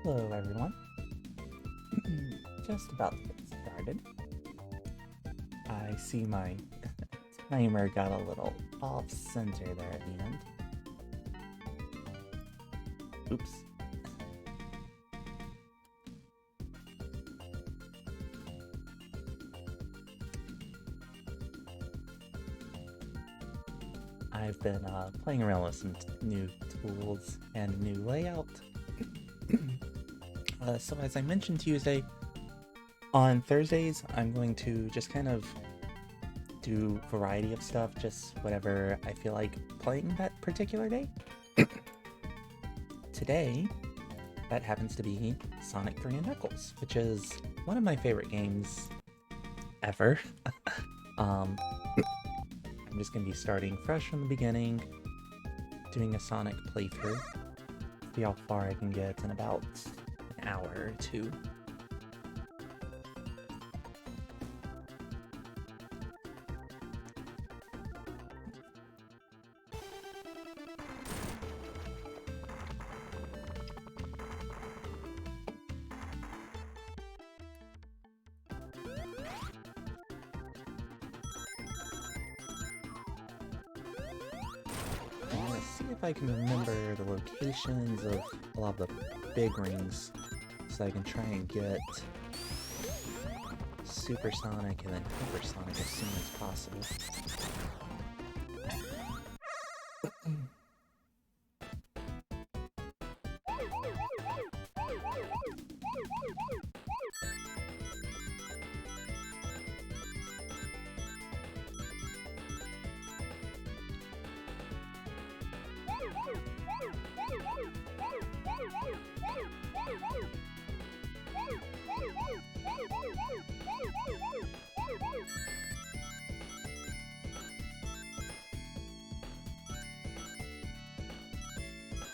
Hello, everyone. Just about to get started. I see my timer got a little off center there at the end. Oops. I've been playing around with some new tools and new layout. So as I mentioned Tuesday, on Thursdays I'm going to just kind of do variety of stuff, just whatever I feel like playing that particular day. Today, that happens to be Sonic 3 and Knuckles, which is one of my favorite games ever. I'm just going to be starting fresh from the beginning, doing a Sonic playthrough, see how far I can get in about an hour or two. See if I can remember the locations of a lot of the big rings so I can try and get Super Sonic and then Hyper Sonic as soon as possible.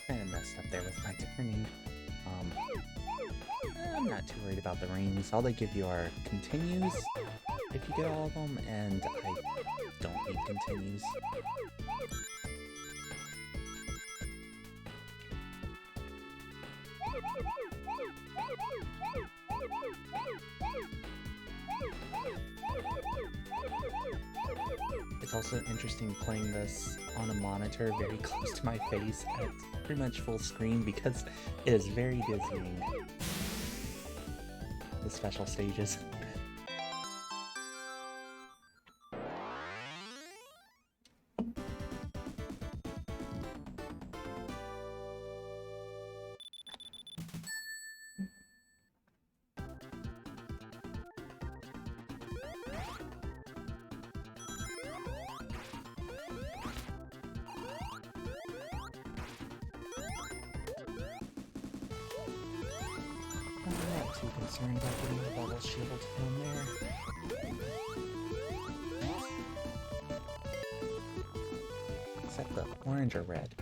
Kind of messed up there with my turning. I'm not too worried about the rings. All they give you are continues if you get all of them, and I don't need continues. It's also interesting playing this on a monitor very close to my face at pretty much full screen because it is very dizzying. The special stages. I'm not too concerned about getting the bubble shield from there. Except the orange or red.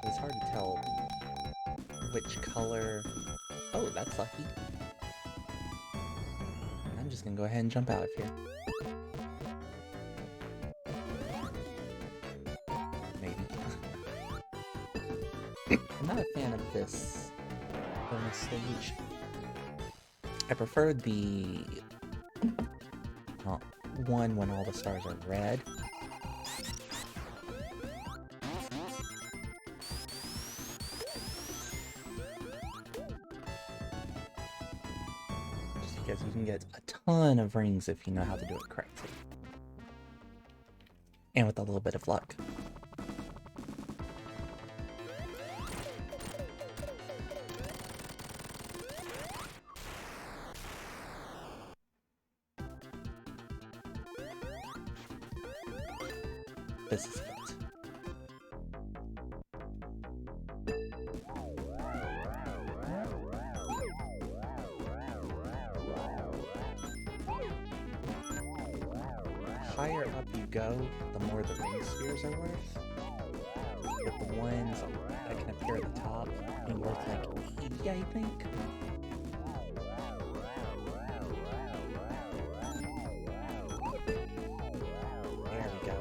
It's hard to tell which color... Oh, that's lucky. I'm just gonna go ahead and jump out of here. Maybe. I'm not a fan of this bonus stage. I prefer the one when all the stars are red. Just because you can get a ton of rings if you know how to do it correctly. And with a little bit of luck. This is it. Higher up you go, the more the ring spheres are worth. But the ones that can appear at the top are worth like 80, I think. There we go.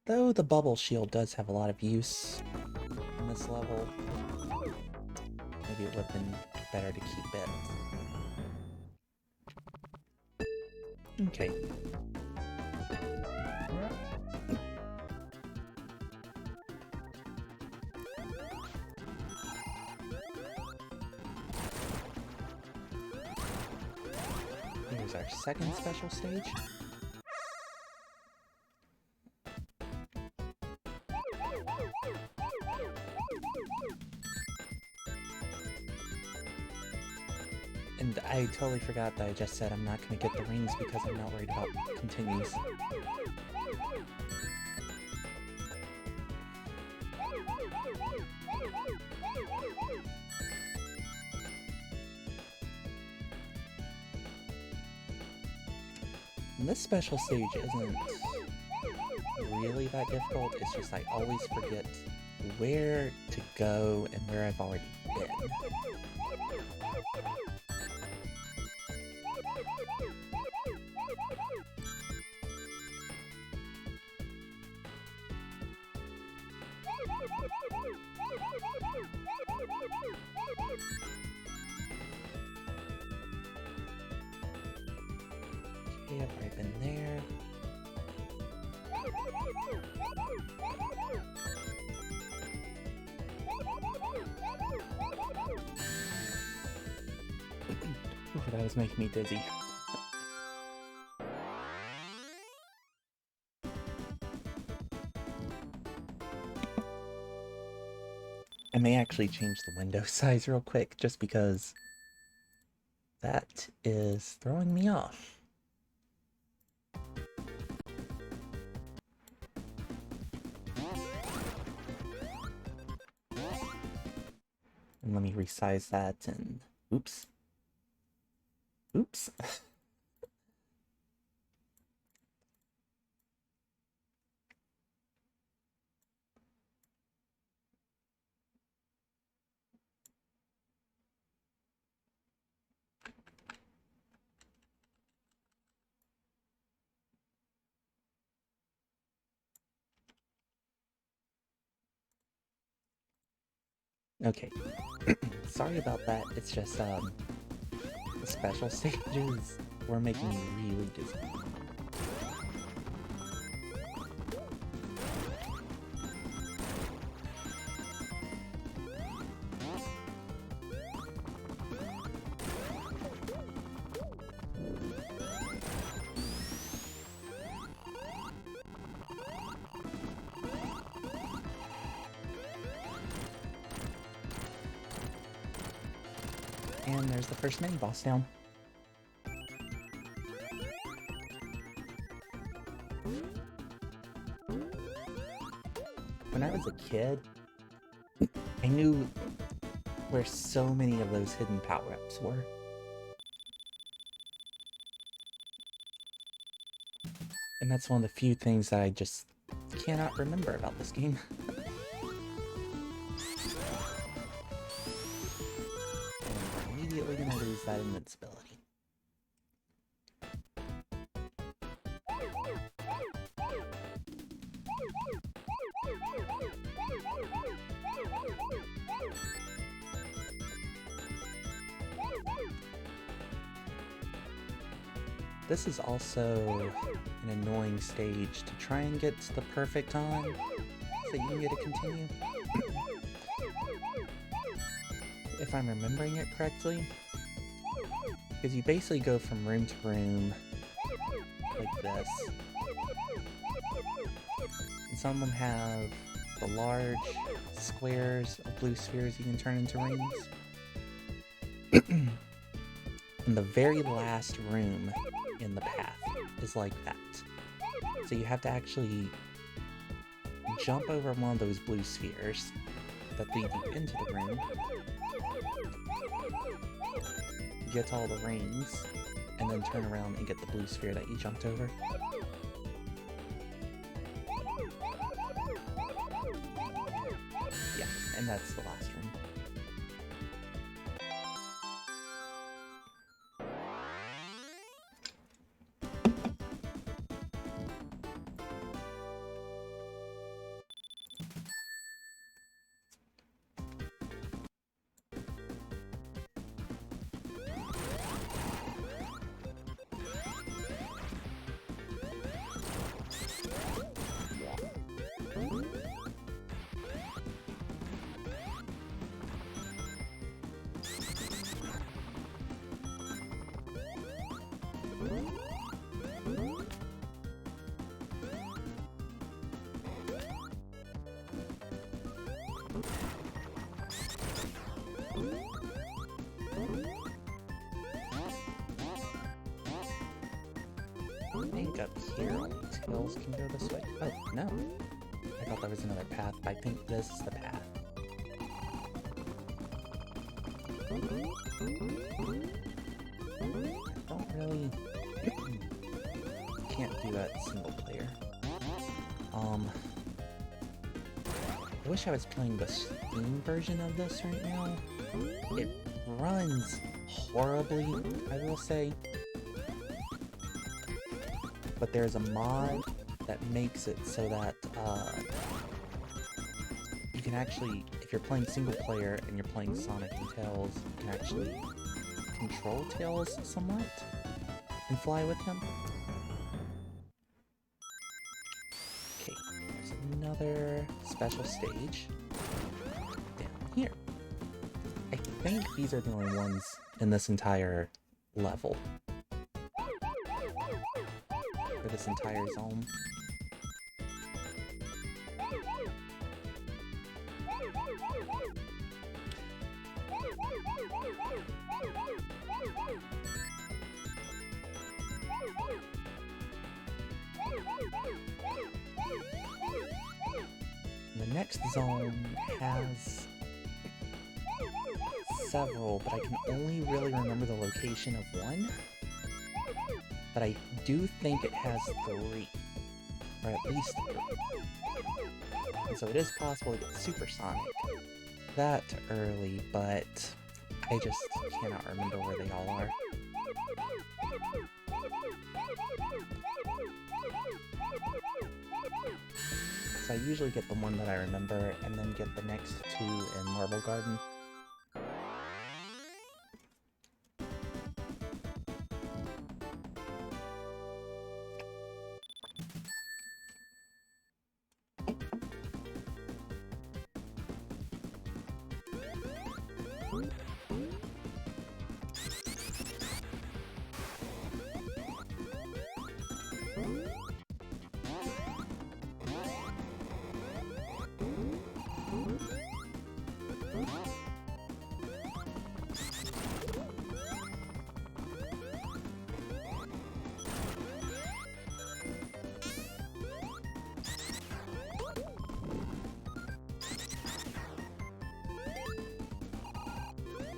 Though the bubble shield does have a lot of use in this level, maybe it would have been better to keep it. Okay. Here's our second special stage. And I totally forgot that I just said I'm not going to get the rings because I'm not worried about continues. And this special stage isn't really that difficult, it's just I always forget where to go and where I've already been. Okay, I've already been there. Ooh, that was making me dizzy. I may actually change the window size real quick, just because that is throwing me off. And let me resize that and... oops. Oops. Okay. Sorry about that. It's just, the special stages were making me really dizzy. And there's the first mini boss down. When I was a kid, I knew where so many of those hidden power-ups were. And that's one of the few things that I just cannot remember about this game. And I'm immediately gonna lose that invincibility. This is also an annoying stage to try and get the perfect on, so you can get to continue. If I'm remembering it correctly, because you basically go from room to room like this. And some of them have the large squares of blue spheres you can turn into rings. And the very last room in the path is like that. So you have to actually jump over one of those blue spheres that lead you into the room, get all the rings, and then turn around and get the blue sphere that you jumped over. Yeah, and that's the last room. think up here only Tails can go this way. Oh, no. I thought there was another path, but I think this is the path. I don't really... can't do that single player. I wish I was playing the Steam version of this right now. It runs horribly, I will say. But there's a mod that makes it so that you can actually, if you're playing single player and you're playing Sonic and Tails, you can actually control Tails somewhat and fly with him. Okay, there's another special stage down here. I think these are the only ones in this entire level. For this entire zone. The next zone has several, but I can only really remember the location of one. But I do think it has 3, or at least 3. And so it is possible to get Supersonic that early, but I just cannot remember where they all are. So I usually get the one that I remember, and then get the next 2 in Marble Garden.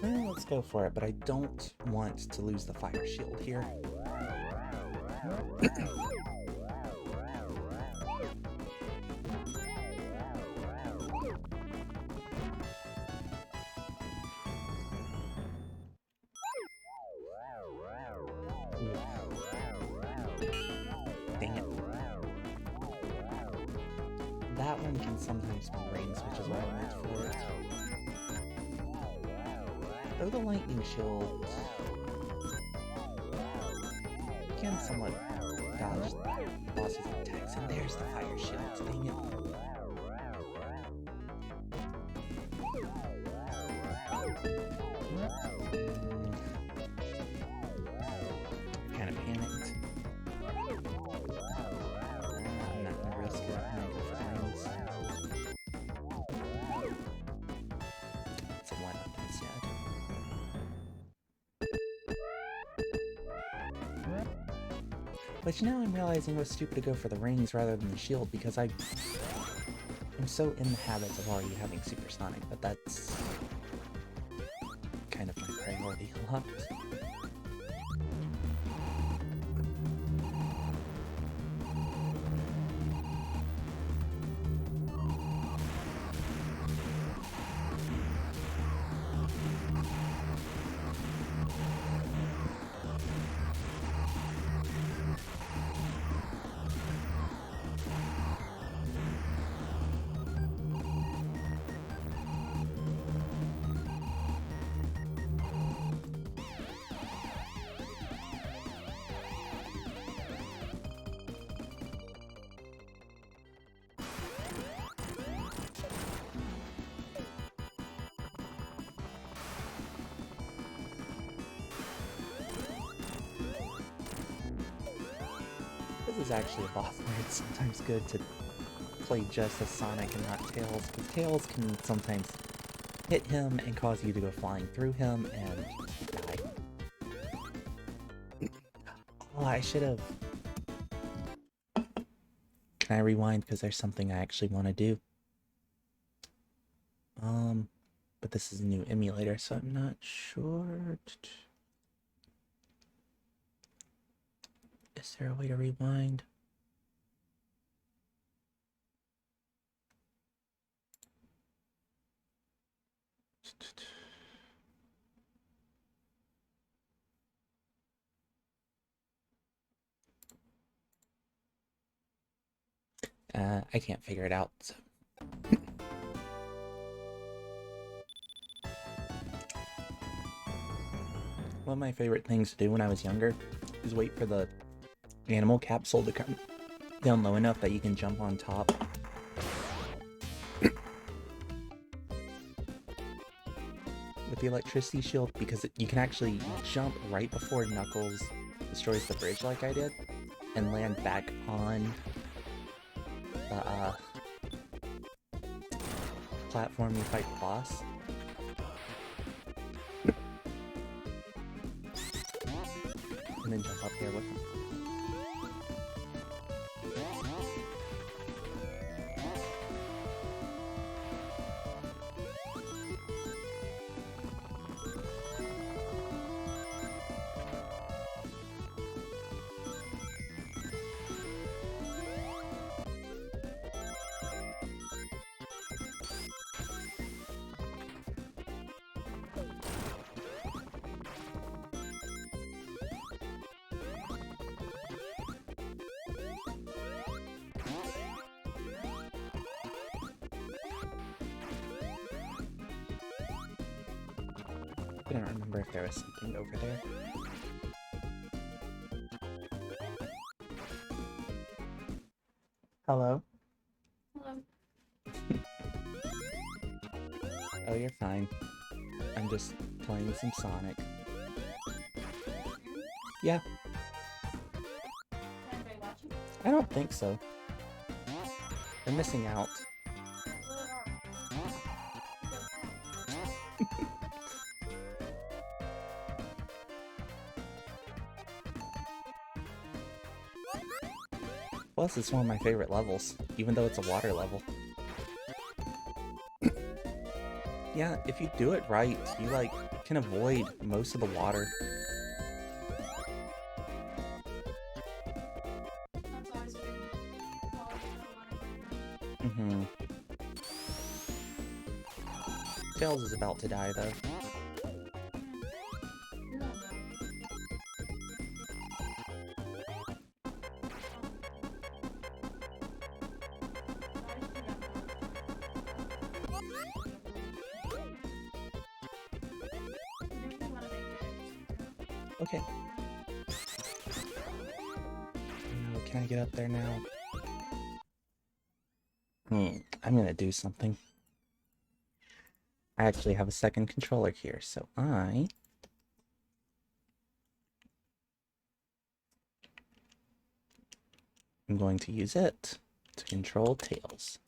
Well, let's go for it, but I don't want to lose the fire shield here. Dang it. That one can sometimes be rings, which is what I meant for it. Though the lightning shield can somewhat dodge the boss's attacks, and there's the fire shield, dang it. Kind of panicked. I'm not gonna risk it. I'm gonna go for rings. It's a 1-up instead. But now I'm realizing it was stupid to go for the rings rather than the shield, because I'm so in the habit of already having Supersonic, but that's kind of my priority a lot. This is actually a boss where it's sometimes good to play just as Sonic and not Tails, because Tails can sometimes hit him and cause you to go flying through him and die. Oh, I should have can I rewind? Because there's something I actually want to do. But this is a new emulator, so I'm not sure. Is there a way to rewind? I can't figure it out. So. One of my favorite things to do when I was younger is wait for the animal capsule to come down low enough that you can jump on top. With the electricity shield, because you can actually jump right before Knuckles destroys the bridge like I did, and land back on the platform you fight the boss. And then jump up there with him. I don't remember if there was something over there. Hello? Hello. Oh, you're fine. I'm just playing some Sonic. Yeah. Anybody watching? I don't think so. They're missing out. Plus, it's one of my favorite levels, even though it's a water level. Yeah, if you do it right, you, like, can avoid most of the water. That's always been Mm-hmm. Tails is about to die, though. Okay. No, can I get up there now? I'm gonna do something. I actually have a second controller here, so I'm going to use it to control Tails.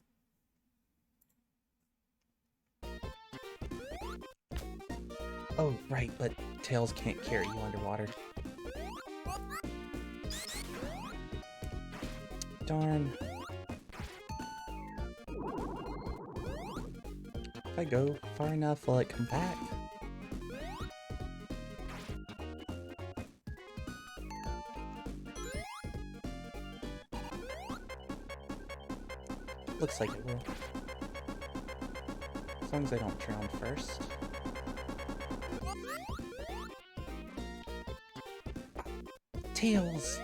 Oh, right, but Tails can't carry you underwater. Darn. If I go far enough, will it come back? Looks like it will. As long as I don't drown first. Tails!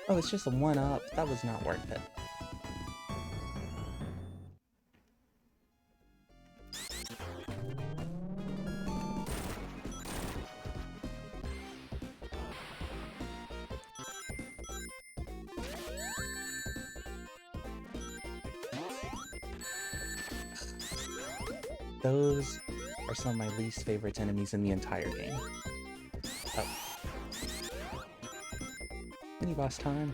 Oh, it's just a 1-up. That was not worth it. Those are some of my least favorite enemies in the entire game. Oh. Mini boss time.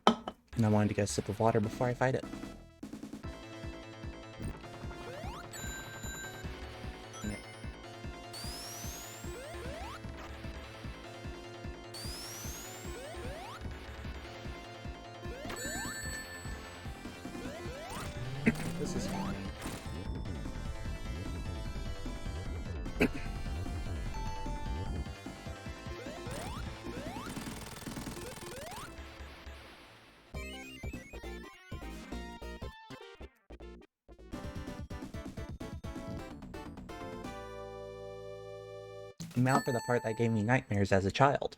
And I wanted to get a sip of water before I fight it. This is fine. Now for the part that gave me nightmares as a child.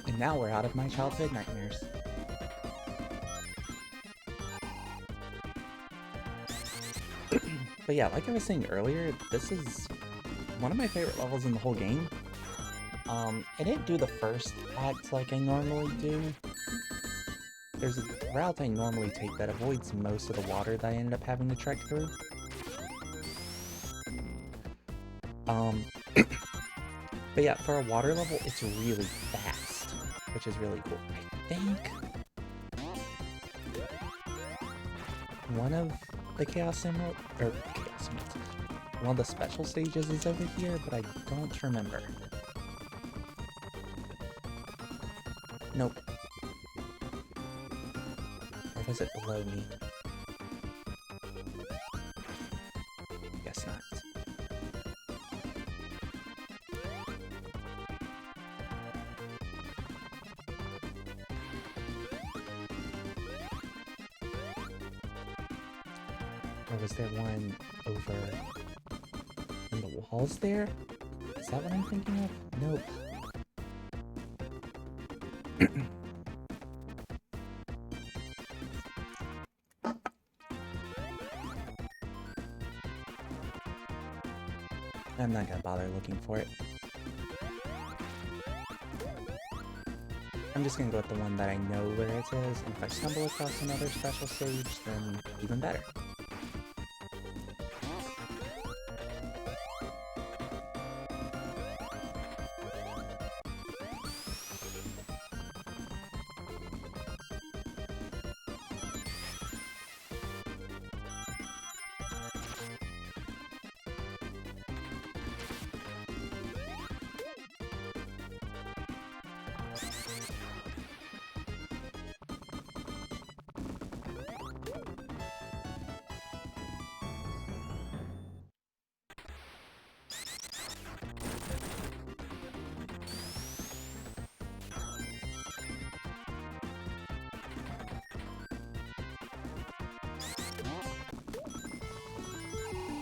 And now we're out of my childhood nightmares. But yeah, like I was saying earlier, this is one of my favorite levels in the whole game. I didn't do the first act like I normally do. There's a route I normally take that avoids most of the water that I ended up having to trek through. But yeah, for a water level, it's really fast, which is really cool. I think one of the Chaos Emerald, or Chaos Emeralds, one of the special stages is over here, but I don't remember. Nope. Or was it below me? Guess not. Or was there one over in the walls there? Is that what I'm thinking of? Nope. I'm not gonna bother looking for it. I'm just gonna go with the one that I know where it is, and if I stumble across another special stage, then even better.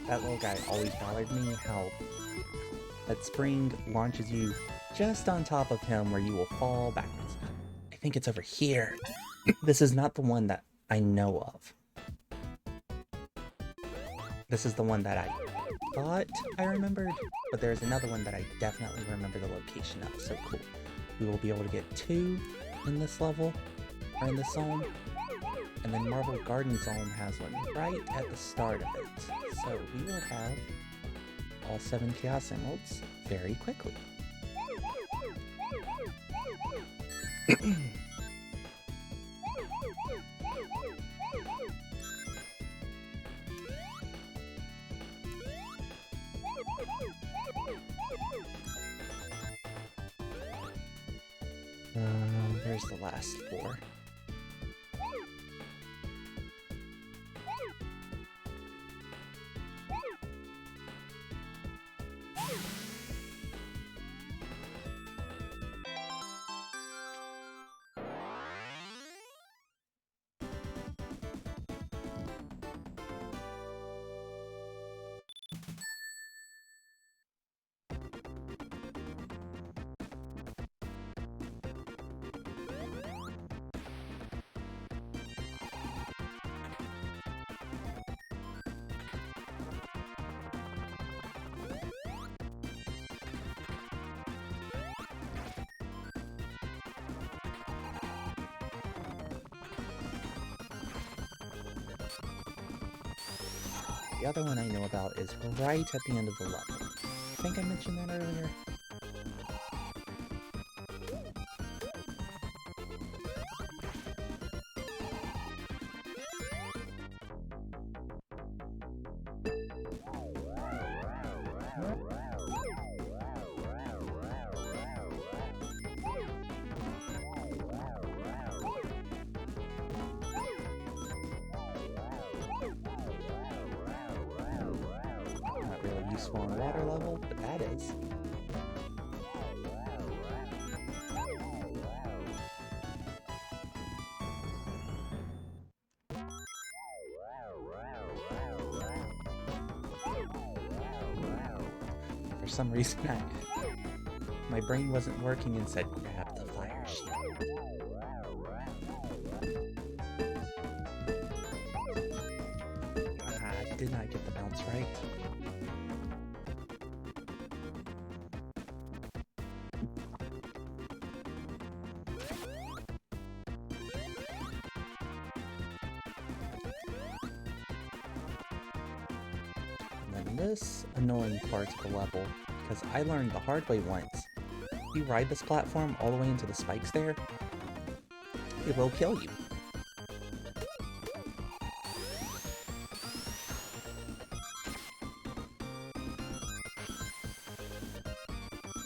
That little guy always bothered me, how that spring launches you just on top of him where you will fall backwards. I think it's over here. This is not the one that I know of. This is the one that I thought I remembered, but there's another one that I definitely remember the location of, so cool. We will be able to get 2 in this level, or in this zone. And then Marble Garden Zone has one right at the start of it. So we will have all 7 Chaos Emeralds very quickly. There's the last 4. The other one I know about is right at the end of the level. I think I mentioned that earlier. Not really useful on water level, but that is. For some reason, my brain wasn't working and said, grab the fire shield. Did not get the bounce right. And then this annoying part of the level, because I learned the hard way once. If you ride this platform all the way into the spikes there, it will kill you.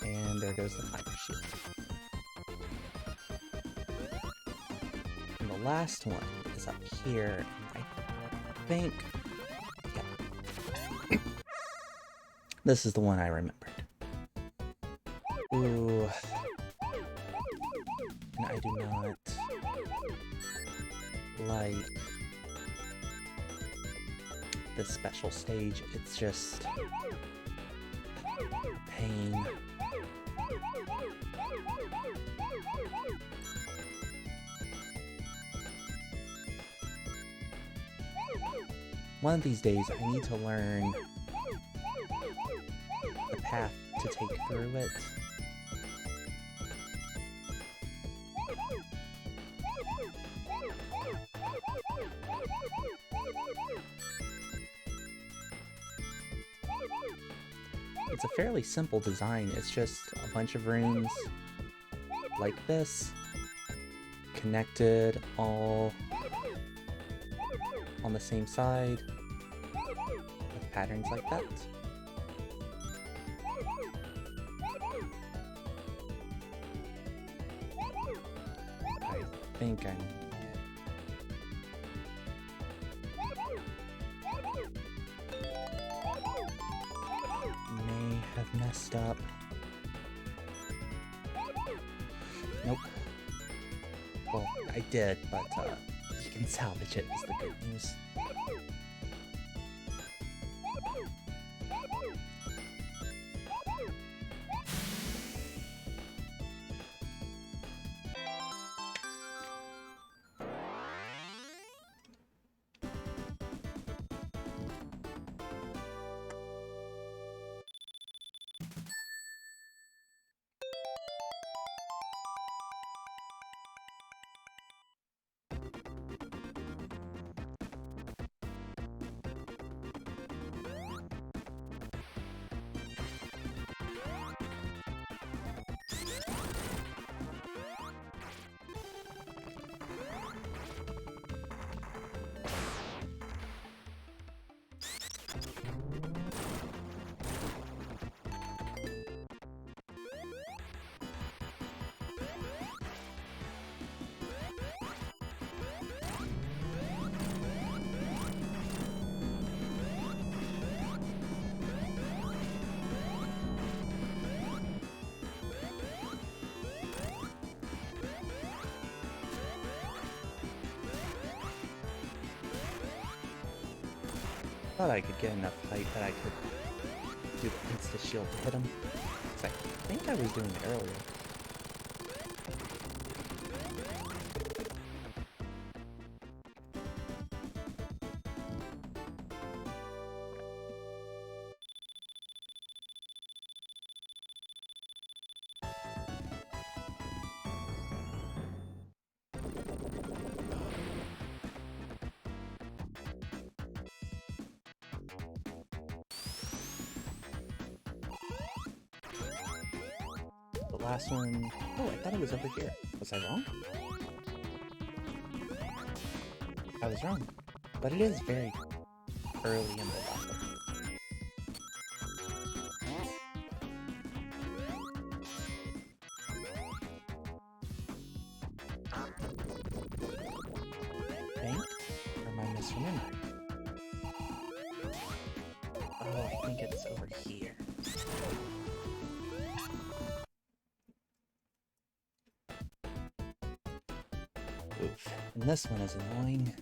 And there goes the fire shield. And the last one is up here, and I think... yeah. This is the one I remembered. Ooh. And I do not like this special stage. It's just pain. One of these days, I need to learn the path to take through it. It's a fairly simple design. It's just a bunch of rooms like this, connected all on the same side, with patterns like that. I think I may have messed up. Nope. Well, I did, but you can salvage it is the good news. Thought I could get enough height that I could do the insta-shield to hit him. I think I was doing it earlier. last one... Oh, I thought it was over here. Was I wrong? I was wrong. But it is very early in the level. I think? Or am I misremembering? Oh, I think it's over here. Oof. And this one is annoying.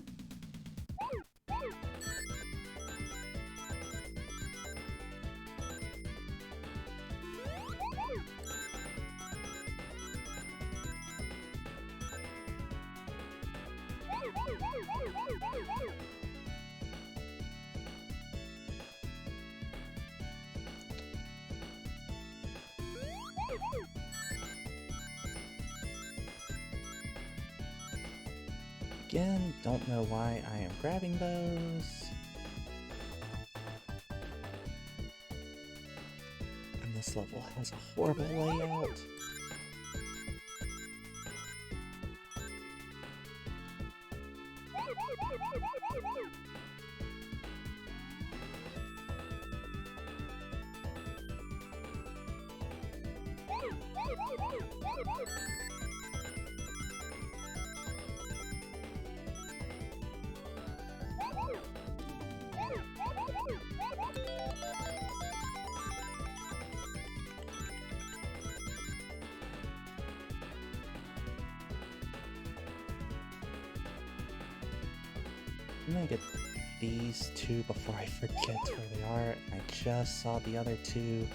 Again, don't know why I am grabbing those. And this level has a horrible layout. I'm gonna get these two before I forget where they are. I just saw the other two.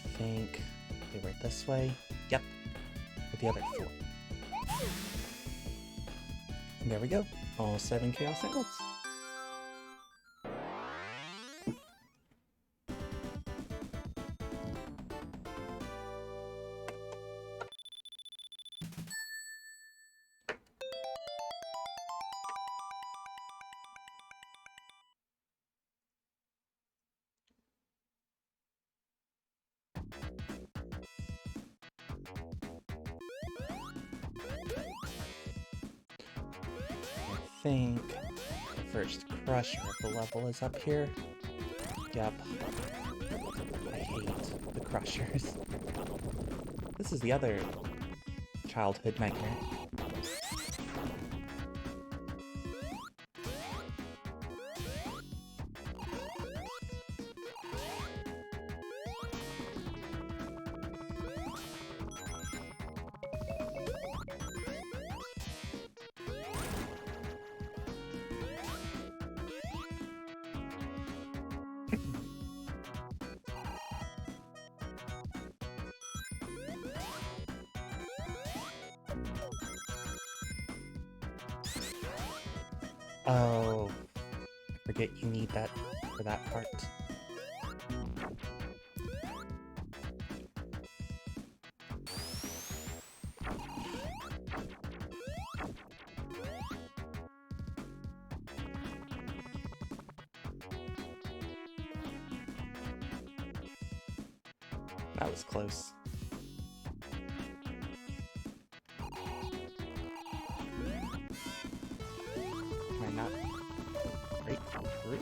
I think they were this way. Yep, with the other 4. And there we go. All 7 Chaos Emeralds. I think the first crusher of the level is up here. Yep. I hate the crushers. This is the other childhood nightmare. Oh, I forget you need that for that part. That was close. Am I not right through?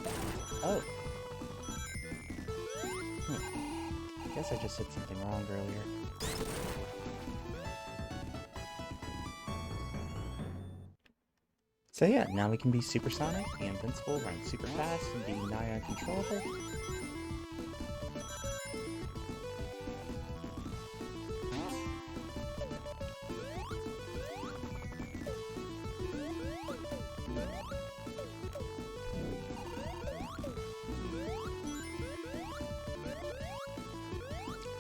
Oh. I guess I just did something wrong earlier. So yeah, now we can be supersonic, be invincible, run super fast, and be nigh uncontrollable.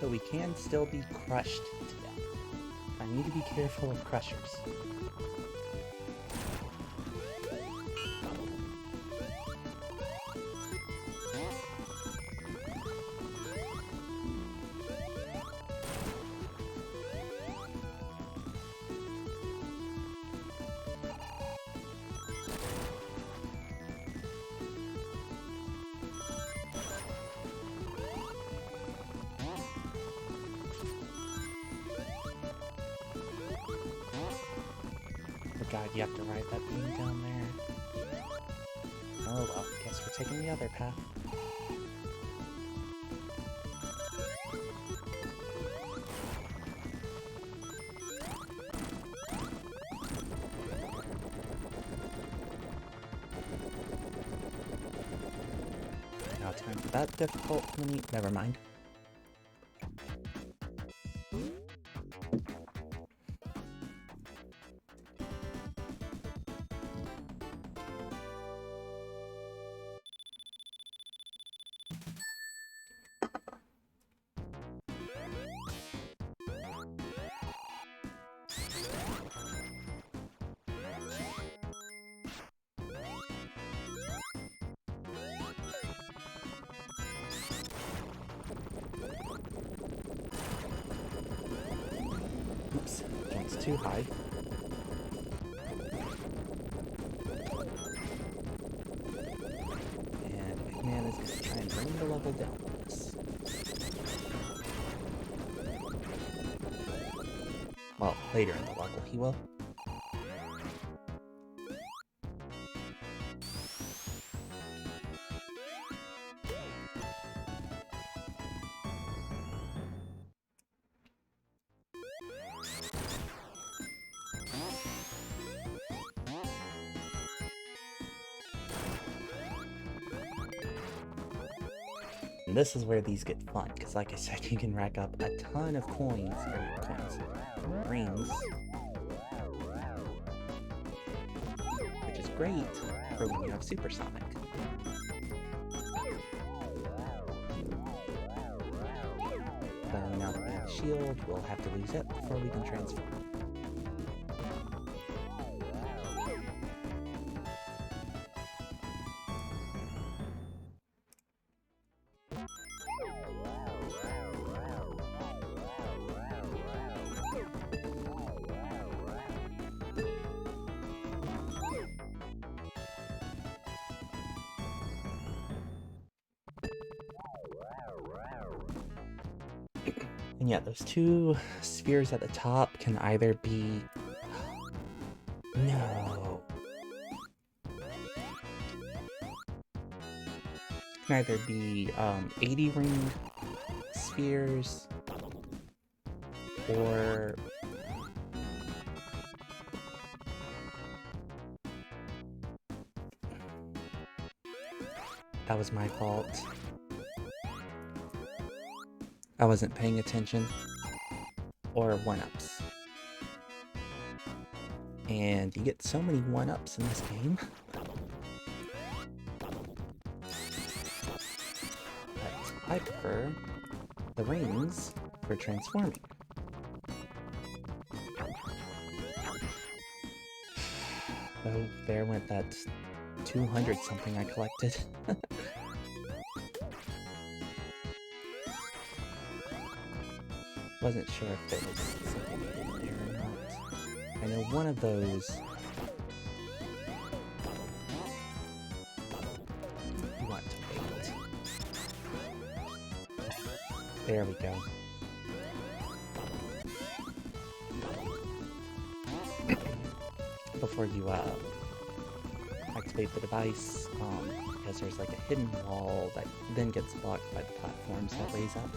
But we can still be crushed to death. I need to be careful of crushers. god, you have to ride that thing down there. Oh well, guess we're taking the other path. Now time for that difficult mini. Never mind. Oops, jump's too high. And Eggman is going to try and bring the level down on us. Well, later in the level he will. And this is where these get fun, because like I said, you can rack up a ton of rings, which is great for when you have Supersonic. So now that we have Shield, we'll have to lose it before we can transform. And yeah, those two spheres at the top can either be... No. Can either be 80 ring spheres or... That was my fault. I wasn't paying attention. Or 1-ups. And you get so many 1-ups in this game. But I prefer the rings for transforming. Oh, there went that 200 something I collected. Wasn't sure if there was something in there or not. I know one of those... You want to wait. There we go. Before you activate the device, because there's like a hidden wall that then gets blocked by the platforms that raise up.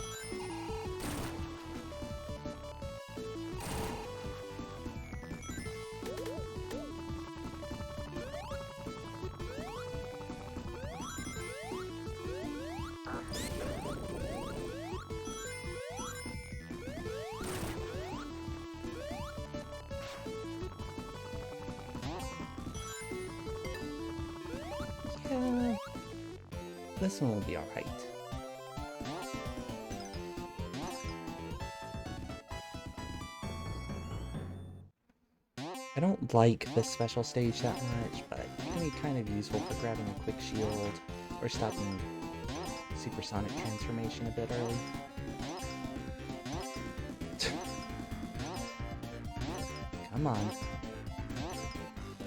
Yeah, this one will be alright. I don't like this special stage that much, but it can be kind of useful for grabbing a quick shield or stopping Supersonic transformation a bit early. Come on.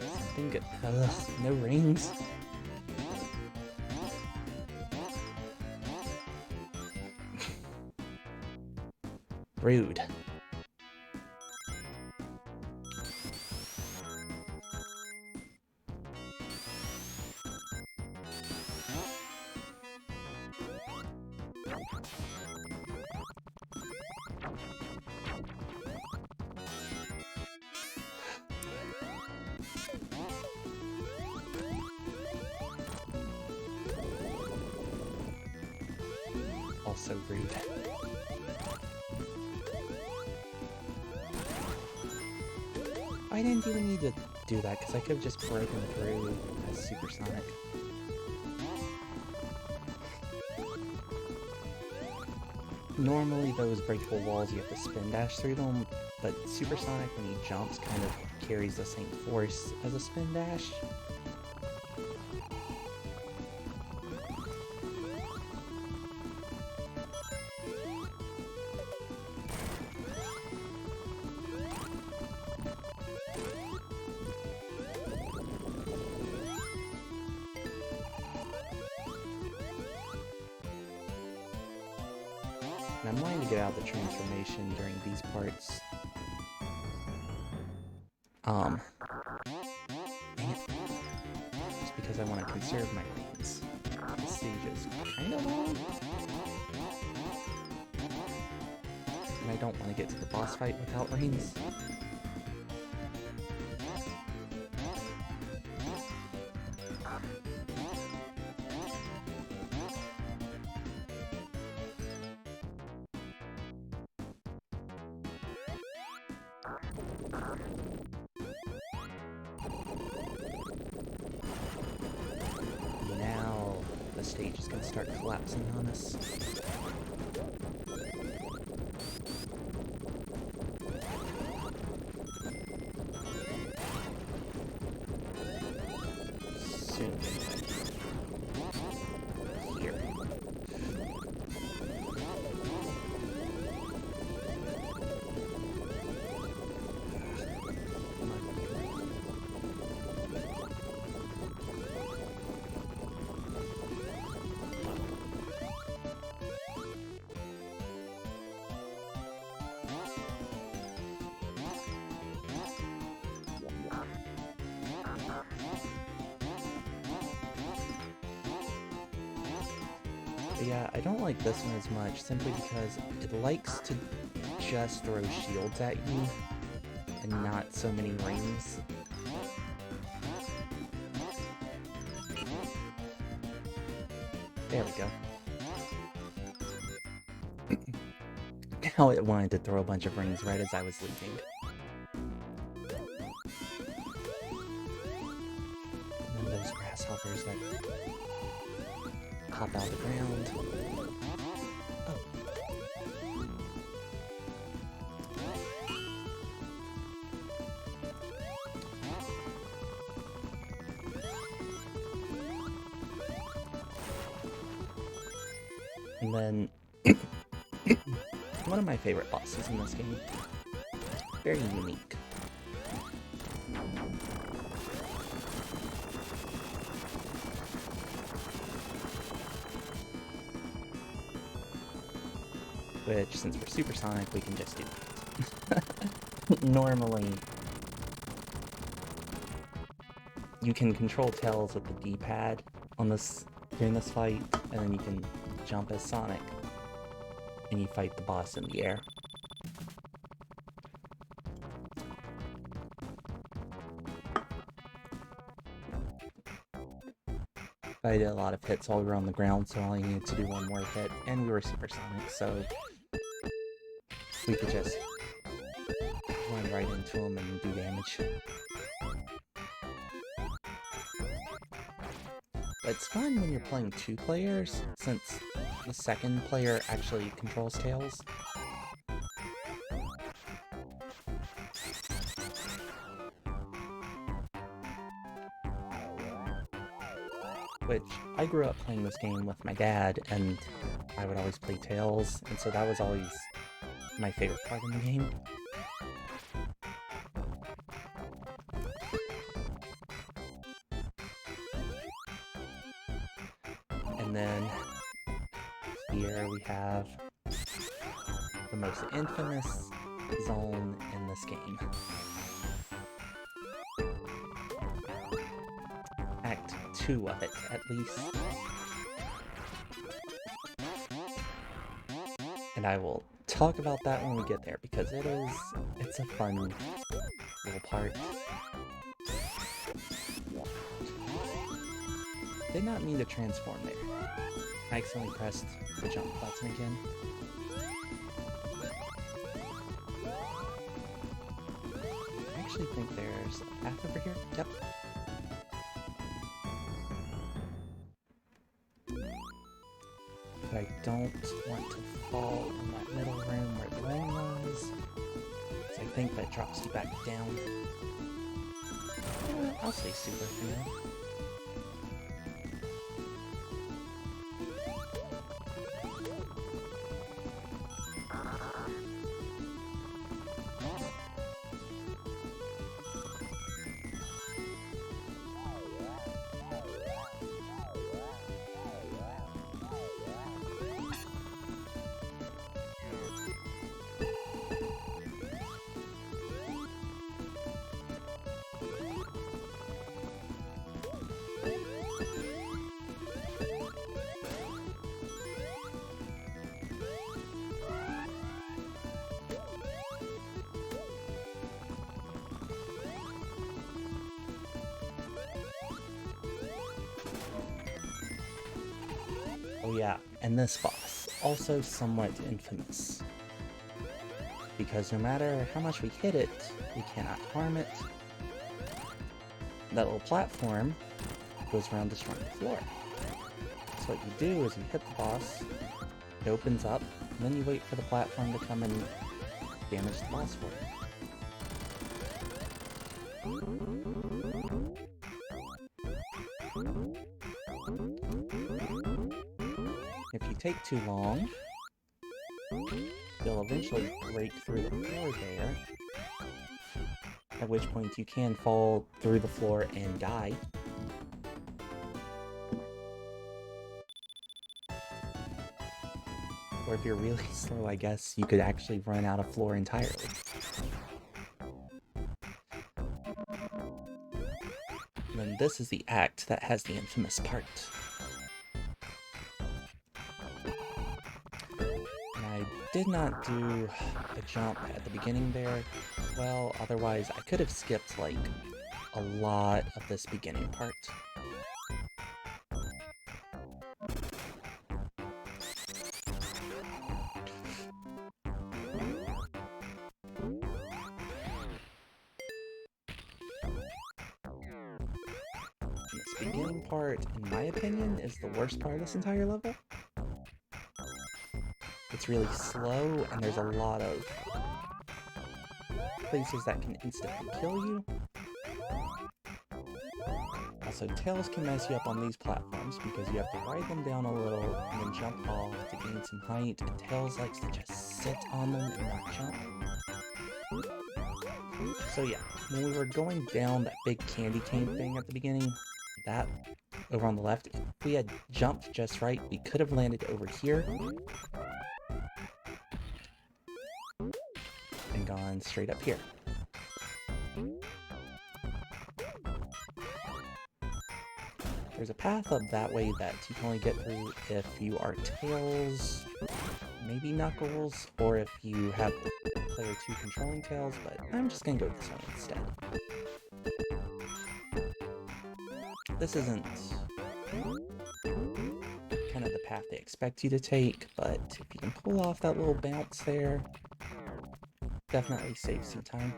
Something good. Ugh, no rings. Rude. so rude. I didn't even need to do that, because I could have just broken through as Supersonic. Normally those breakable walls, you have to spin dash through them, but Supersonic, when he jumps, kind of carries the same force as a spin dash. And I'm wanting to get out the transformation during these parts. Dang it. Just because I want to conserve my lanes. This stage is kind of long. And I don't want to get to the boss fight without lanes. Now the stage is going to start collapsing on us. Soon. Here. But yeah, I don't like this one as much, simply because it likes to just throw shields at you, and not so many rings. There we go. Now it wanted to throw a bunch of rings right as I was leaving. And then those grasshoppers that hop out of the ground. Oh. And then one of my favorite bosses in this game. Very unique. Which, since we're Supersonic, we can just do that. Normally, you can control Tails with the D-pad on this during this fight, and then you can jump as Sonic, and you fight the boss in the air. I did a lot of hits while we were on the ground, so I only needed to do one more hit, and we were Supersonic, so we could just run right into him and do damage. But it's fun when you're playing two players, since the second player actually controls Tails. Which, I grew up playing this game with my dad, and I would always play Tails, and so that was always my favorite part in the game. And then here we have the most infamous zone in this game. Act 2 of it, at least. And I will talk about that when we get there, because it's a fun little part. did not mean to transform there. I accidentally pressed the jump button again. I actually think there's a path over here. Yep. But I don't want to fall in that middle room where the ring was. So I think that drops you back down. I'll say super for now. Oh yeah, and this boss, also somewhat infamous. Because no matter how much we hit it, we cannot harm it. That little platform goes around destroying the floor. So what you do is you hit the boss, it opens up, and then you wait for the platform to come and damage the boss for you. If you take too long, you'll eventually break through the floor there, at which point you can fall through the floor and die. Or if you're really slow, I guess you could actually run out of floor entirely. And then this is the act that has the infamous part. I did not do a jump at the beginning there. Well, otherwise I could have skipped like a lot of this beginning part. This beginning part, in my opinion, is the worst part of this entire level. It's really slow, and there's a lot of places that can instantly kill you. Also, tails can mess you up on these platforms because you have to ride them down a little and then jump off to gain some height, and tails likes to just sit on them and not jump. So yeah, when we were going down that big candy cane thing at the beginning, that over on the left, if we had jumped just right, we could have landed over here and gone straight up here. There's a path up that way that you can only get through if you are Tails, maybe Knuckles, or if you have player 2 controlling Tails, but I'm just gonna go this one instead. This isn't kind of the path they expect you to take, but if you can pull off that little bounce there, definitely saves some time.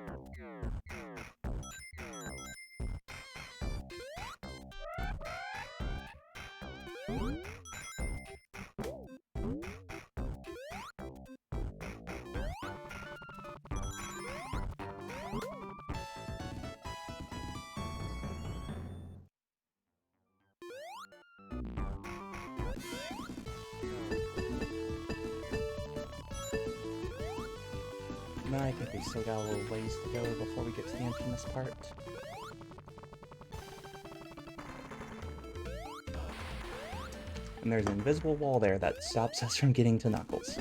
Now I think we still got a little ways to go before we get to the infamous part. And there's an invisible wall there that stops us from getting to Knuckles.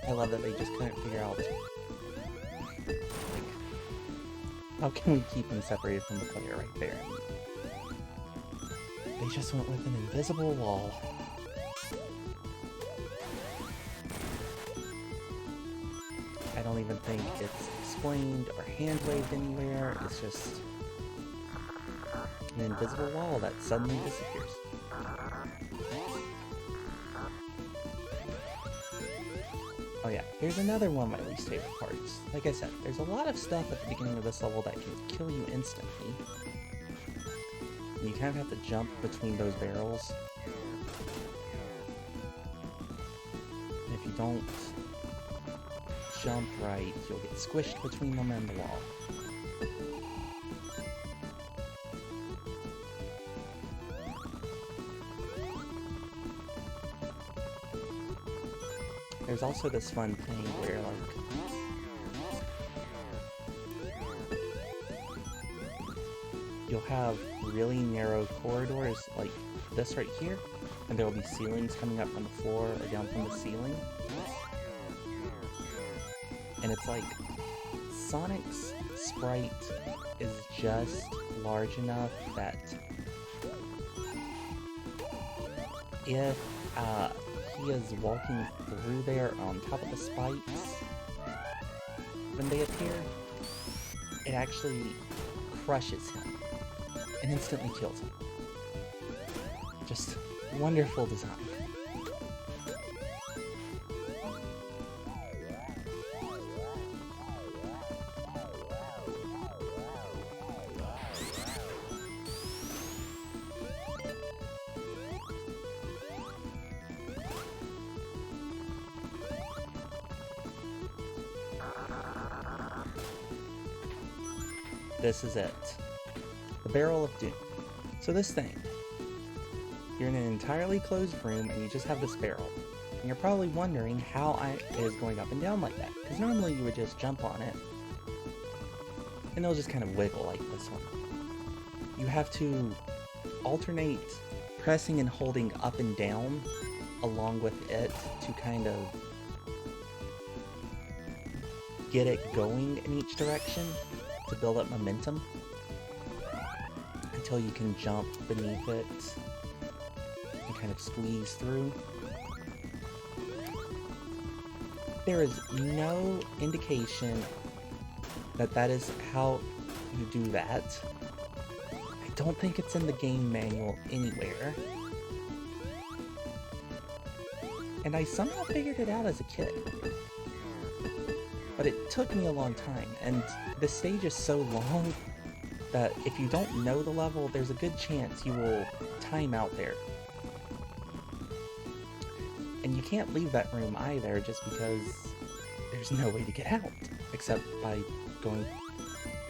I love that they just couldn't figure out, like, how can we keep them separated from the player right there? They just went with an invisible wall. I don't even think it's explained or hand-waved anywhere. It's just an invisible wall that suddenly disappears. Oh yeah, here's another one of my least favorite parts. Like I said, there's a lot of stuff at the beginning of this level that can kill you instantly. And you kind of have to jump between those barrels. And if you don't jump right, you'll get squished between them and the wall. There's also this fun thing where, like, you'll have really narrow corridors like this right here, and there will be ceilings coming up from the floor or down from the ceiling. And it's like Sonic's sprite is just large enough that if he is walking through there on top of the spikes when they appear, it actually crushes him and instantly kills him. Just wonderful design. This is it. The Barrel of Doom. So this thing, you're in an entirely closed room and you just have this barrel. And you're probably wondering how it is going up and down like that. Because normally you would just jump on it and it'll just kind of wiggle like this one. You have to alternate pressing and holding up and down along with it to kind of get it going in each direction to build up momentum until you can jump beneath it and kind of squeeze through. There is no indication that that is how you do that. I don't think it's in the game manual anywhere. And I somehow figured it out as a kid. But it took me a long time, and this stage is so long that if you don't know the level, there's a good chance you will time out there. And you can't leave that room either just because there's no way to get out, except by going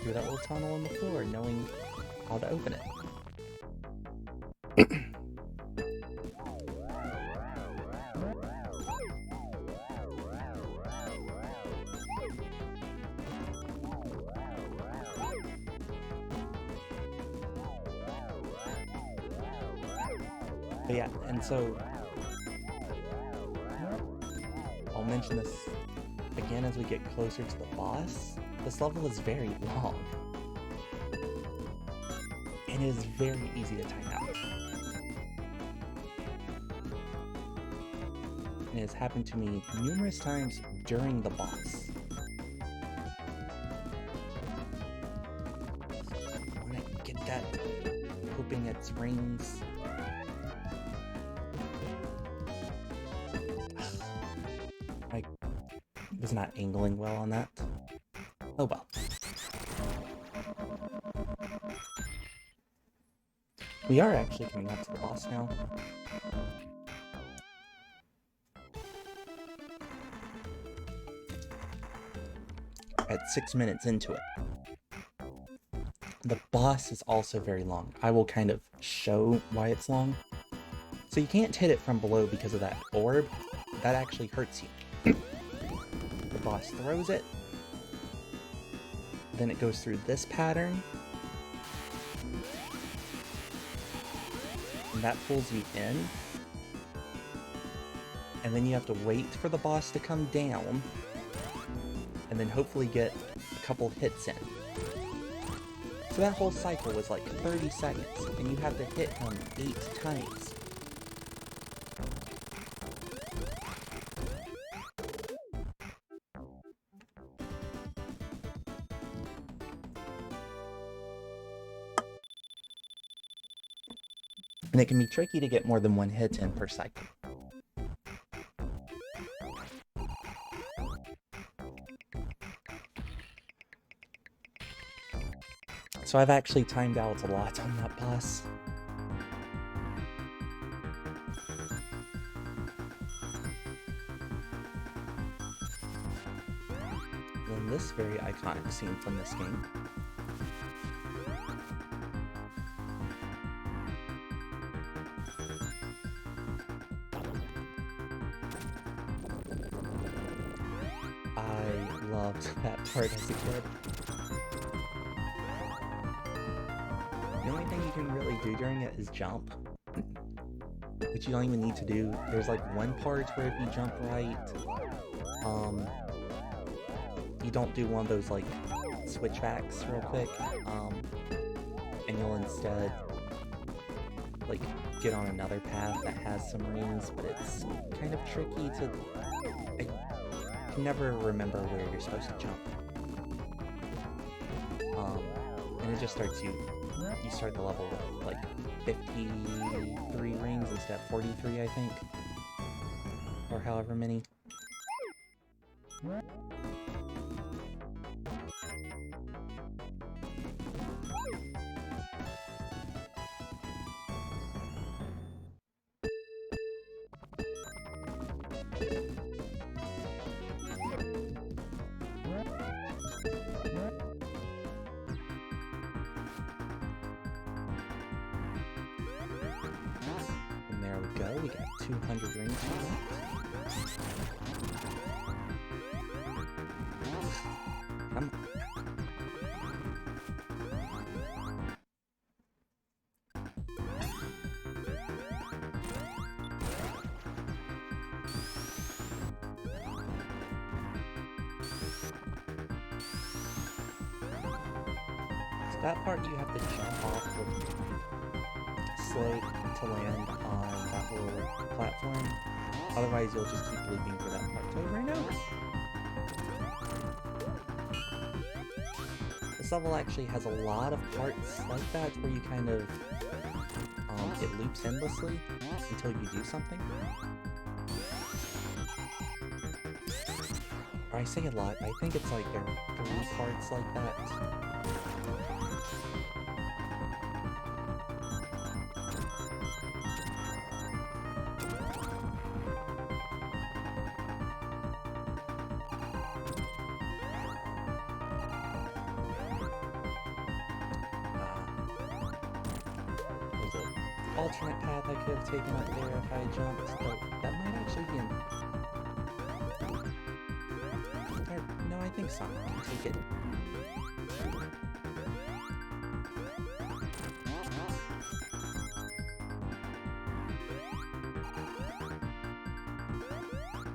through that little tunnel in the floor, knowing how to open it. But yeah, and so I'll mention this again as we get closer to the boss. This level is very long, and it is very easy to time out. And it has happened to me numerous times during the boss. I want to get that, hoping it rings. I was not angling well on that. Oh well. We are actually coming up to the boss now. At 6 minutes into it. The boss is also very long. I will kind of show why it's long. So you can't hit it from below because of that orb. That actually hurts you. The boss throws it. Then it goes through this pattern. And that pulls you in. And then you have to wait for the boss to come down. And then hopefully get a couple hits in. So that whole cycle was like 30 seconds. And you have to hit him 8 times. And it can be tricky to get more than one hit in per cycle. So I've actually timed out a lot on that boss. Then this very iconic scene from this game. I loved that part as a kid. The only thing you can really do during it is jump, which you don't even need to do. There's like one part where if you jump right, you don't do one of those like switchbacks real quick, and you'll instead like get on another path that has some rings, but it's kind of tricky to. I can never remember where you're supposed to jump. And it just starts you start the level with like 53 rings instead of 43, I think. Or however many. And there we go, we got 200 rings left. Come on. So that part you have to jump off the slope to land on that little platform. Otherwise you'll just keep looping for that part over and over. This level actually has a lot of parts like that where you kind of, it loops endlessly until you do something. Or I say a lot, I think it's like there are 3 parts like that. There's an alternate path I could have taken up there if I jumped, but that might actually be no, I think Sonic can take it.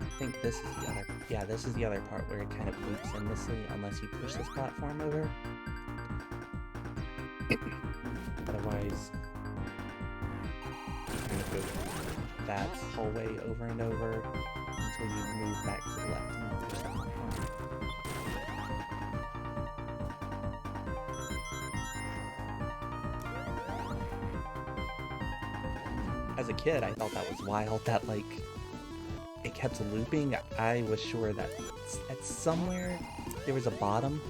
I think this is the other, yeah, this is the other part where it kind of loops endlessly unless you push this platform over. Otherwise, you kind of go that hallway over and over until you move back to the left and push that platform. As a kid, I thought that was wild that, like, it kept looping. I was sure that at somewhere there was a bottom,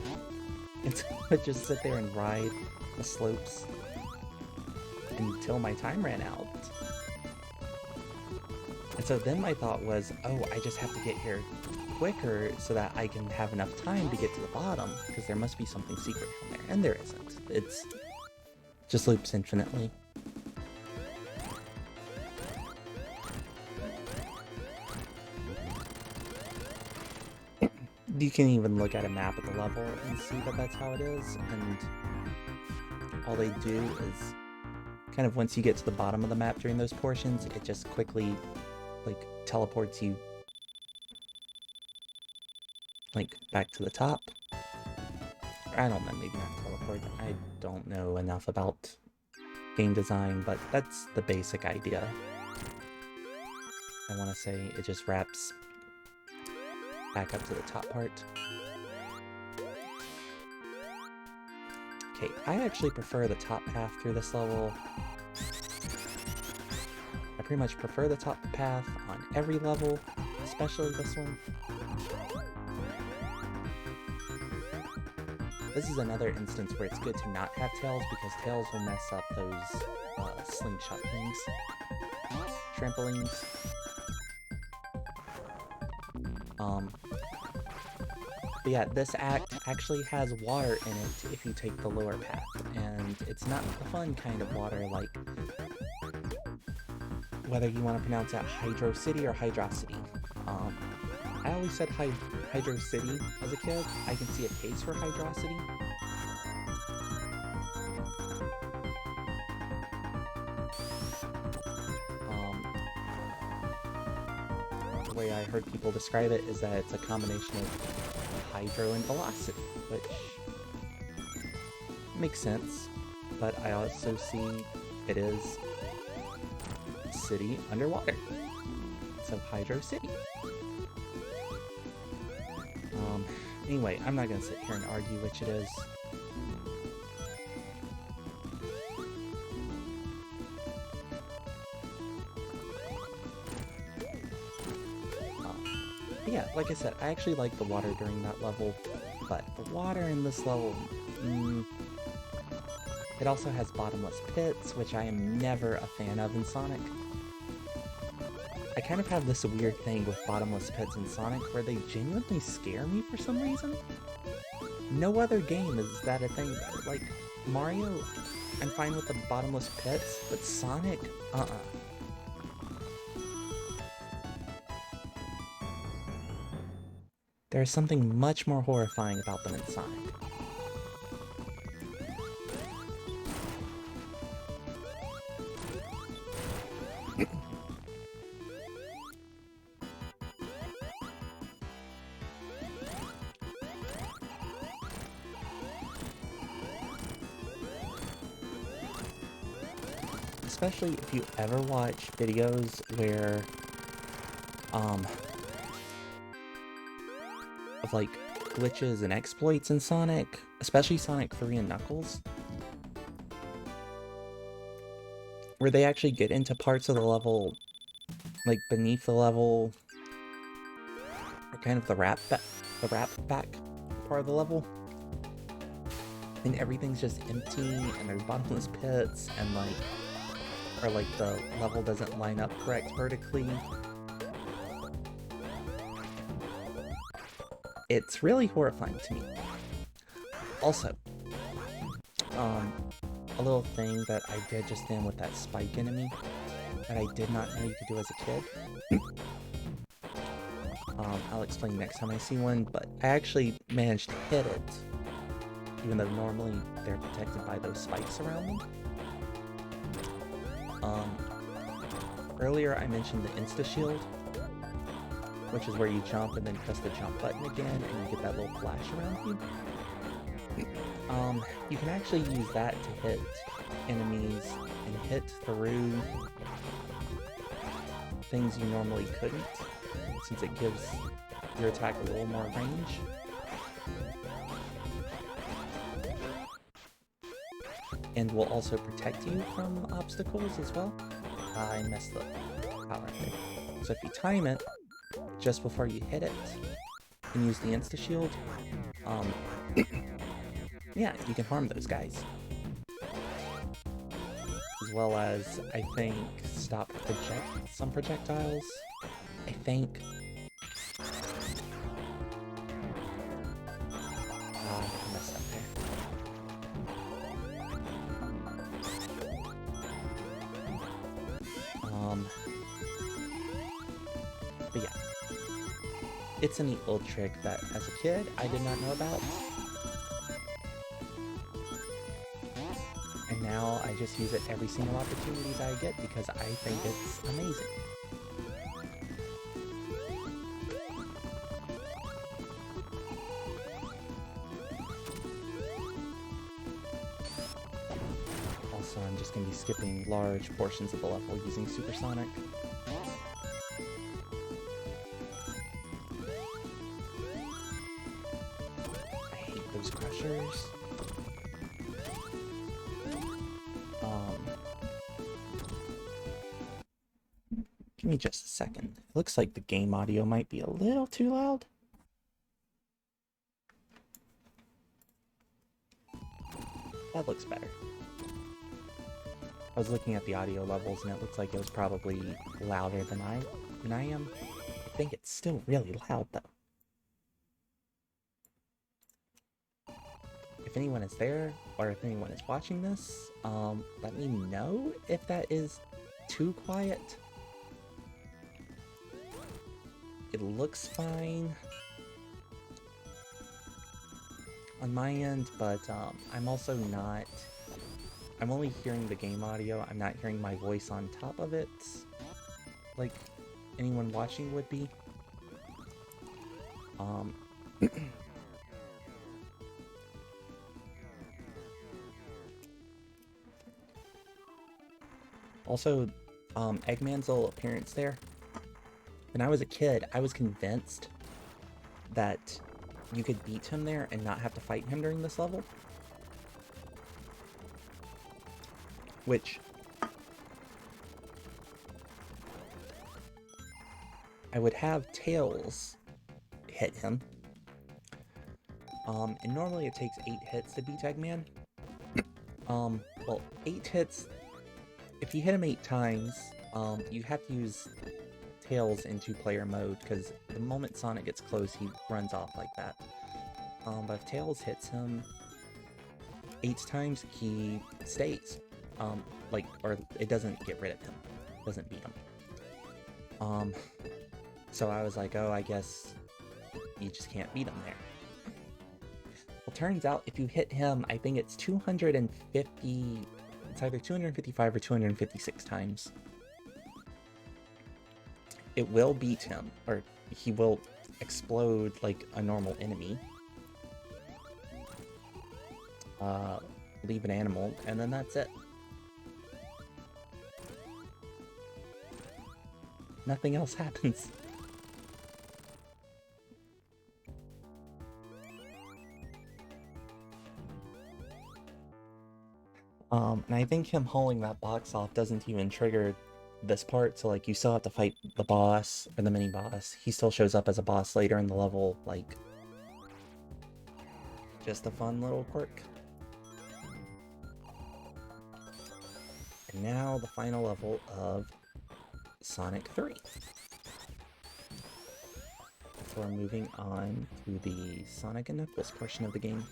and so I would just sit there and ride the slopes until my time ran out. And so then my thought was, oh, I just have to get here quicker so that I can have enough time to get to the bottom, because there must be something secret down there, and there isn't. It's just loops infinitely. You can even look at a map of the level and see that that's how it is, and all they do is kind of once you get to the bottom of the map during those portions, it just quickly, like, teleports you, like, back to the top. I don't know, maybe not teleport. I don't know enough about game design, but that's the basic idea. I want to say it just wraps back up to the top part. Okay, I actually prefer the top path through this level I pretty much prefer the top path on every level, especially this one. This is another instance where it's good to not have Tails, because Tails will mess up those slingshot things. Trampolines. But yeah, this act actually has water in it if you take the lower path, and it's not the fun kind of water, like whether you want to pronounce that Hydro City or Hydrocity. I always said Hydro City as a kid. I can see a case for Hydrocity. The way I heard people describe it is that it's a combination of Hydro and Velocity, which makes sense, but I also see it is city underwater, so Hydro City. Anyway, I'm not gonna sit here and argue which it is. But yeah, like I said, I actually like the water during that level, but the water in this level, it also has bottomless pits, which I am never a fan of in Sonic. I kind of have this weird thing with bottomless pits in Sonic where they genuinely scare me for some reason. No other game is that a thing. Like, Mario, I'm fine with the bottomless pits, but Sonic, There's something much more horrifying about them in Sonic. Especially if you ever watch videos where, of like glitches and exploits in Sonic, especially Sonic 3 and Knuckles, where they actually get into parts of the level, like beneath the level, or kind of the wrap back part of the level, and everything's just empty, and there's bottomless pits, and like, or like the level doesn't line up correct vertically. It's really horrifying to me. Also, a little thing that I did just then with that spike enemy that I did not know you could do as a kid. I'll explain next time I see one, but I actually managed to hit it, even though normally they're protected by those spikes around them. Earlier I mentioned the Insta-Shield, which is where you jump and then press the jump button again and you get that little flash around you. You can actually use that to hit enemies and hit through things you normally couldn't, since it gives your attack a little more range. And will also protect you from obstacles as well. I messed up power there. So if you time it just before you hit it and use the Insta-Shield, yeah, you can harm those guys. As well as, I think, stop some projectiles. I think. I messed up there. But yeah. It's a neat little trick that, as a kid, I did not know about. And now I just use it every single opportunity that I get because I think it's amazing. Also, I'm just going to be skipping large portions of the level using Supersonic. I hate those crushers. Give me just a second. It looks like the game audio might be a little too loud. That looks better. I was looking at the audio levels and it looks like it was probably louder than I am. I think it's still really loud though. If anyone is there or if anyone is watching this, let me know if that is too quiet. It looks fine on my end, but I'm also not... I'm only hearing the game audio. I'm not hearing my voice on top of it, like anyone watching would be. Also, Eggman's little appearance there. When I was a kid, I was convinced that you could beat him there and not have to fight him during this level. Which I would have Tails hit him. And normally it takes 8 hits to beat Eggman. Well, 8 hits, if you hit him 8 times, you have to use Tails in 2-player mode, because the moment Sonic gets close, he runs off like that. But if Tails hits him 8 times, he stays. Or it doesn't get rid of him. It doesn't beat him. So I was like, oh, I guess you just can't beat him there. Well, turns out if you hit him, I think it's 250... It's either 255 or 256 times. It will beat him, or he will explode like a normal enemy. Leave an animal, and then that's it. Nothing else happens. And I think him hauling that box off doesn't even trigger this part, so like you still have to fight the boss, or the mini-boss. He still shows up as a boss later in the level, like... Just a fun little quirk. And now the final level of Sonic 3. So we're moving on to the Sonic and Knuckles portion of the game.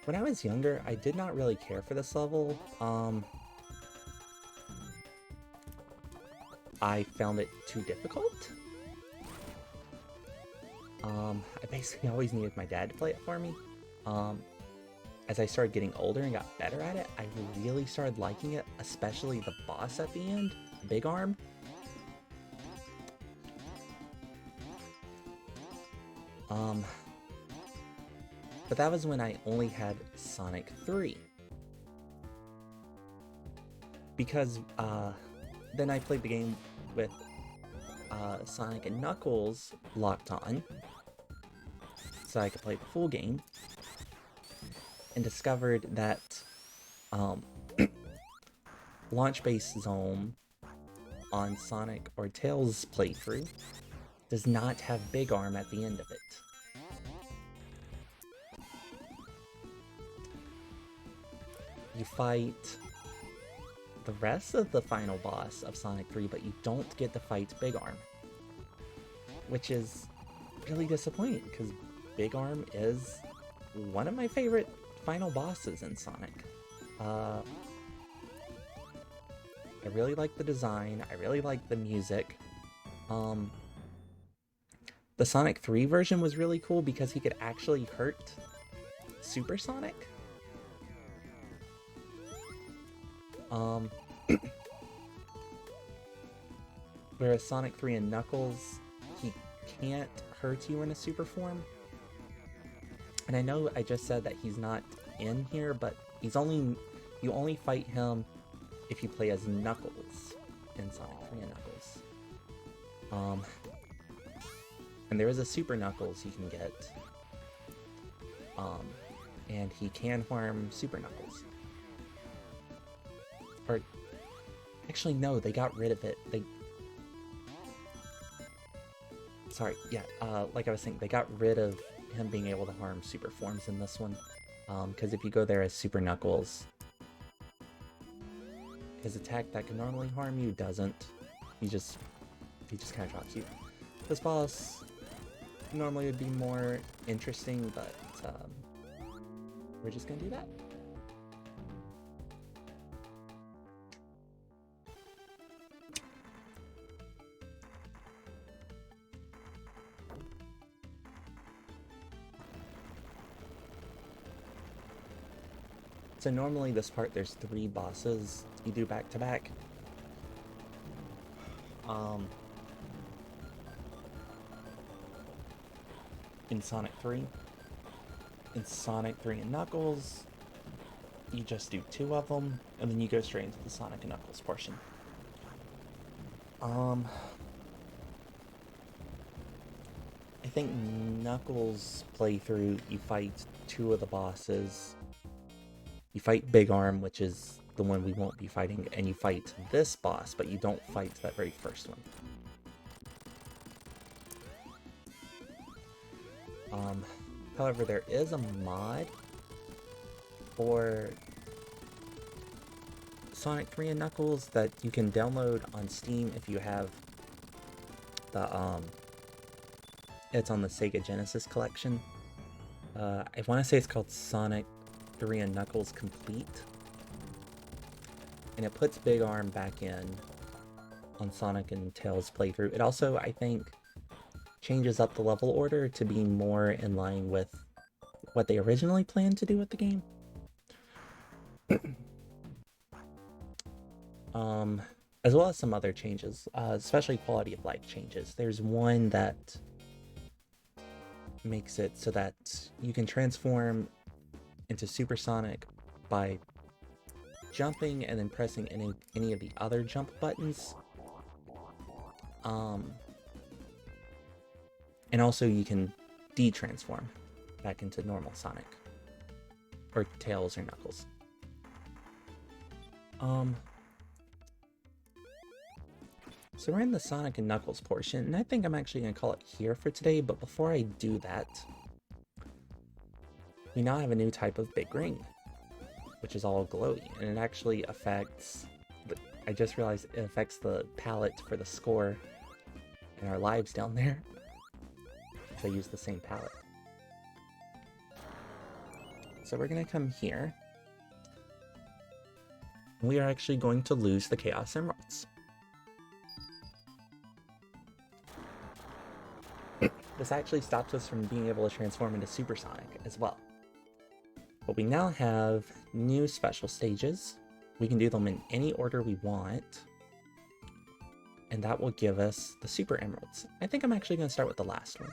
When I was younger, I did not really care for this level. I found it too difficult. I basically always needed my dad to play it for me. As I started getting older and got better at it, I really started liking it, especially the boss at the end, Big Arm. But that was when I only had Sonic 3. Because, then I played the game with, Sonic and Knuckles locked on, so I could play the full game, and discovered that, Launch Base Zone on Sonic or Tails' playthrough does not have Big Arm at the end of it. You fight the rest of the final boss of Sonic 3, but you don't get to fight Big Arm. Which is really disappointing, because Big Arm is one of my favorite final bosses in Sonic. I really like the design, I really like the music. The Sonic 3 version was really cool because he could actually hurt Super Sonic. Whereas Sonic 3 and Knuckles, he can't hurt you in a super form. And I know I just said that he's not in here, but you only fight him if you play as Knuckles in Sonic 3 and Knuckles. And there is a Super Knuckles you can get. And he can harm Super Knuckles. Or, actually no, they got rid of it. Sorry, yeah, like I was saying, they got rid of him being able to harm super forms in this one. Because if you go there as Super Knuckles, his attack that can normally harm you doesn't. He just kind of drops you. This boss normally would be more interesting, but we're just gonna do that. So normally this part there's 3 bosses you do back to back. In Sonic 3. In Sonic 3 and Knuckles, you just do 2 of them, and then you go straight into the Sonic and Knuckles portion. I think Knuckles playthrough, you fight 2 of the bosses. You fight Big Arm, which is the one we won't be fighting, and you fight this boss, but you don't fight that very first one. However, there is a mod for Sonic 3 and Knuckles that you can download on Steam if you have the, it's on the Sega Genesis collection. I want to say it's called Sonic 3 and Knuckles Complete. And it puts Big Arm back in on Sonic and Tails playthrough. It also, I think, changes up the level order to be more in line with what they originally planned to do with the game. As well as some other changes, especially quality of life changes. There's one that makes it so that you can transform into Super Sonic by jumping and then pressing any of the other jump buttons. And also you can de-transform back into normal Sonic. Or Tails or Knuckles. So we're in the Sonic and Knuckles portion, and I think I'm actually going to call it here for today, but before I do that, we now have a new type of big ring, which is all glowy, and it actually affects, I just realized it affects the palette for the score and our lives down there. So I use the same palette. So we're going to come here. We are actually going to lose the Chaos Emeralds. This actually stops us from being able to transform into Super Sonic as well. But we now have new special stages. We can do them in any order we want. And that will give us the Super Emeralds. I think I'm actually going to start with the last one.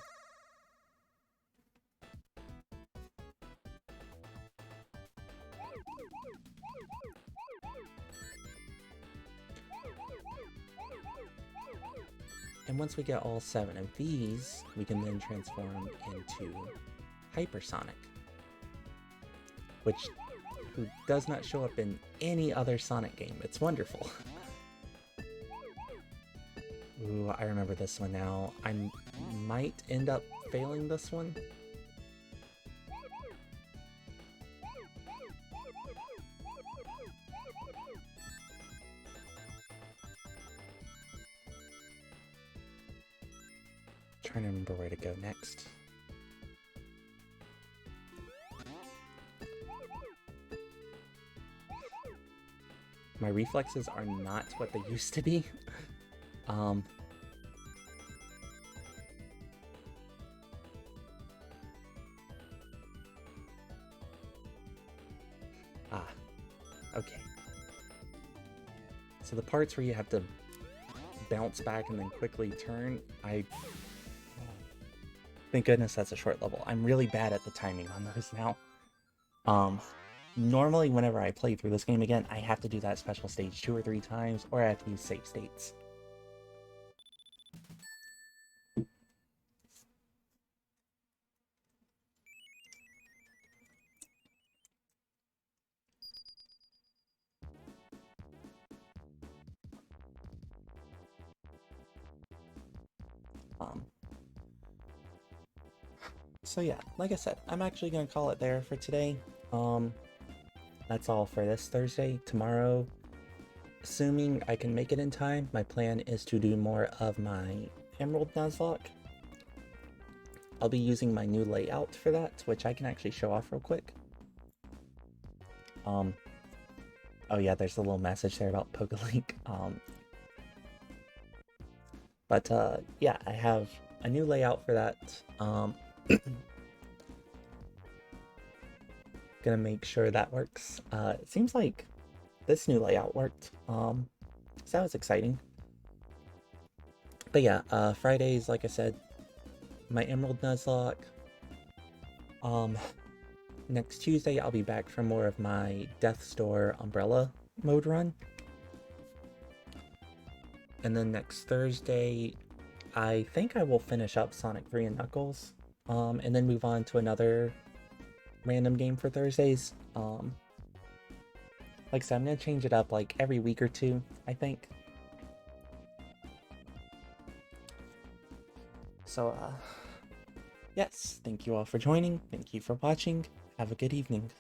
And once we get all 7 of these, we can then transform into Hypersonic, who does not show up in any other Sonic game. It's wonderful. Ooh, I remember this one now. I might end up failing this one. Trying to remember where to go next. My reflexes are not what they used to be. Okay. So the parts where you have to bounce back and then quickly turn, thank goodness that's a short level. I'm really bad at the timing on those now. Normally whenever I play through this game again, I have to do that special stage 2 or 3 times, or I have to use save states. Um, so yeah, like I said, I'm actually gonna call it there for today. That's all for this Thursday. Tomorrow, assuming I can make it in time, my plan is to do more of my Emerald Nuzlocke. I'll be using my new layout for that, which I can actually show off real quick. Oh yeah, there's a little message there about Pokelink. Yeah, I have a new layout for that. Gonna make sure that works. It seems like this new layout worked. So that was exciting. But yeah, Fridays, like I said, my Emerald Nuzlocke. Next Tuesday, I'll be back for more of my Death's Door Umbrella mode run. And then next Thursday, I think I will finish up Sonic 3 and Knuckles. And then move on to another random game for Thursdays. Like I said, I'm gonna change it up like every week or two, I think. So, yes, thank you all for joining. Thank you for watching. Have a good evening.